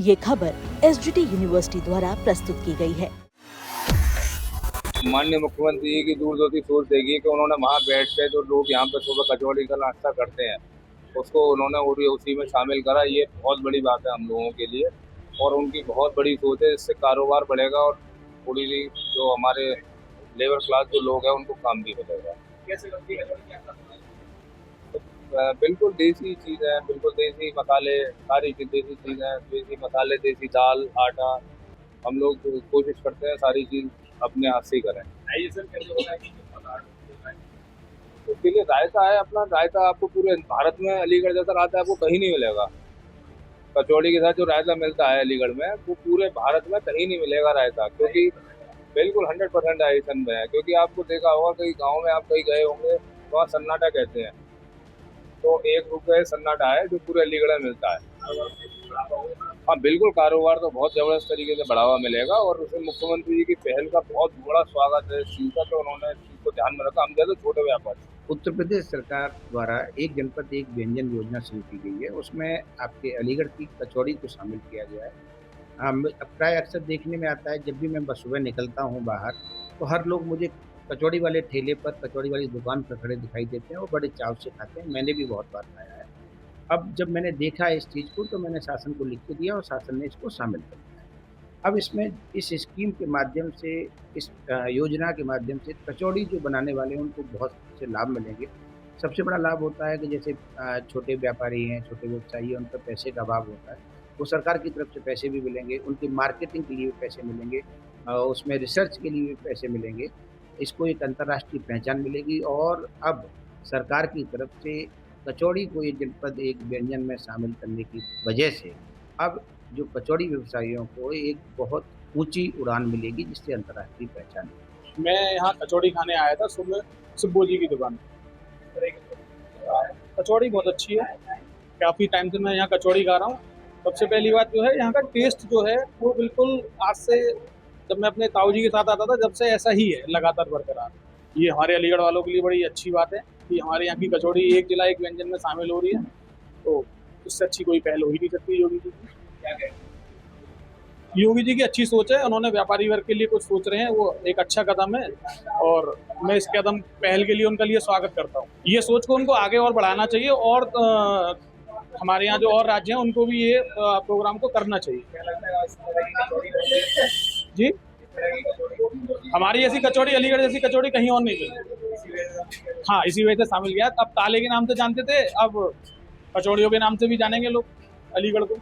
ये खबर SGT university द्वारा प्रस्तुत की गई है। माननीय मुख्यमंत्री जी की दूरदर्शी सोच देगी कि उन्होंने वहाँ बैठ के जो लोग यहाँ पे सुबह कचौड़ी का नाश्ता करते हैं उसको उन्होंने उसी में शामिल करा। ये बहुत बड़ी बात है हम लोगों के लिए और उनकी बहुत बड़ी सोच है। इससे कारोबार बढ़ेगा और थोड़ी सी जो हमारे लेबर क्लास जो लोग हैं उनको काम भी मिलेगा। बिल्कुल देसी चीज़ है, बिल्कुल देसी मसाले, सारी देसी चीज़ है, देसी मसाले, देसी दाल, आटा। हम लोग कोशिश करते हैं सारी चीज़ अपने हाथ से ही करें। उसके लिए रायता है अपना। रायता आपको पूरे भारत में अलीगढ़ जैसा रायता आपको कहीं नहीं मिलेगा। कचौड़ी के साथ जो रायता मिलता है अलीगढ़ में वो पूरे भारत में कहीं नहीं मिलेगा रायता, क्योंकि बिल्कुल 100% डाइजेशन में है। क्योंकि आपको देखा होगा कहीं गाँव में आप कहीं गए होंगे तो वहाँ सन्नाटा कहते हैं, तो ₹1 सन्नाटा है जो पूरे अलीगढ़ में मिलता है। हाँ बिल्कुल, कारोबार तो बहुत ज़बरदस्त तरीके से बढ़ावा मिलेगा और उसमें मुख्यमंत्री जी की पहल का बहुत बड़ा स्वागत है इस चीज़ का, तो उन्होंने इस चीज़ को ध्यान में रखा। हम जैसे छोटे व्यापारी। उत्तर प्रदेश सरकार द्वारा एक जनपद एक व्यंजन योजना शुरू की गई है। उसमें आपके अलीगढ़ की कचौड़ी को शामिल किया गया है। हम प्राय अक्सर देखने में आता है, जब भी मैं सुबह निकलता हूँ बाहर, तो हर लोग मुझे कचौड़ी वाले ठेले पर, कचौड़ी वाली दुकान पर खड़े दिखाई देते हैं और बड़े चाव से खाते हैं। मैंने भी बहुत बार खाया है। अब जब मैंने देखा इस चीज़ को, तो मैंने शासन को लिख के दिया और शासन ने इसको शामिल कर दिया है। अब इसमें इस स्कीम के माध्यम से, इस योजना के माध्यम से कचौड़ी जो बनाने वाले हैं उनको बहुत से लाभ मिलेंगे। सबसे बड़ा लाभ होता है कि जैसे छोटे व्यापारी हैं, छोटे व्यवसायी हैं, उन पर पैसे का अभाव होता है। वो सरकार की तरफ से पैसे भी मिलेंगे, उनकी मार्केटिंग के लिए भी पैसे मिलेंगे, उसमें रिसर्च के लिए भी पैसे मिलेंगे। इसको एक अंतर्राष्ट्रीय पहचान मिलेगी और अब सरकार की तरफ से कचौड़ी को एक जनपद एक व्यंजन में शामिल करने की वजह से अब जो कचौड़ी व्यवसायियों को एक बहुत ऊँची उड़ान मिलेगी, जिससे अंतर्राष्ट्रीय पहचान मिलेगी। मैं यहाँ कचौड़ी खाने आया था सुबह, सुब्बू जी की दुकान पे। कचौड़ी बहुत अच्छी है, काफ़ी टाइम से मैं यहाँ कचौड़ी खा रहा हूँ। सबसे पहली बात जो है, यहाँ का टेस्ट जो है वो बिल्कुल आज से, जब मैं अपने ताऊ जी के साथ आता था जब से ऐसा ही है, लगातार बरकरार। ये हमारे अलीगढ़ वालों के लिए बड़ी अच्छी बात है कि हमारे यहाँ की कचौड़ी एक जिला एक व्यंजन में शामिल हो रही है, तो इससे अच्छी कोई पहल हो ही नहीं सकती योगी जी की। योगी जी की अच्छी सोच है, उन्होंने व्यापारी वर्ग के लिए कुछ सोच रहे हैं, वो एक अच्छा कदम है और मैं इस कदम पहल के लिए उनका लिए स्वागत करता हूँ। ये सोच को उनको आगे और बढ़ाना चाहिए और हमारे यहाँ जो और राज्य हैं उनको भी ये प्रोग्राम को करना चाहिए। जी, हमारी ऐसी कचौड़ी, अलीगढ़ जैसी कचौड़ी कहीं और नहीं मिलती। हाँ, इसी वजह से शामिल किया। अब ताले के नाम से जानते थे, अब कचौड़ियों के नाम से भी जानेंगे लोग अलीगढ़ को।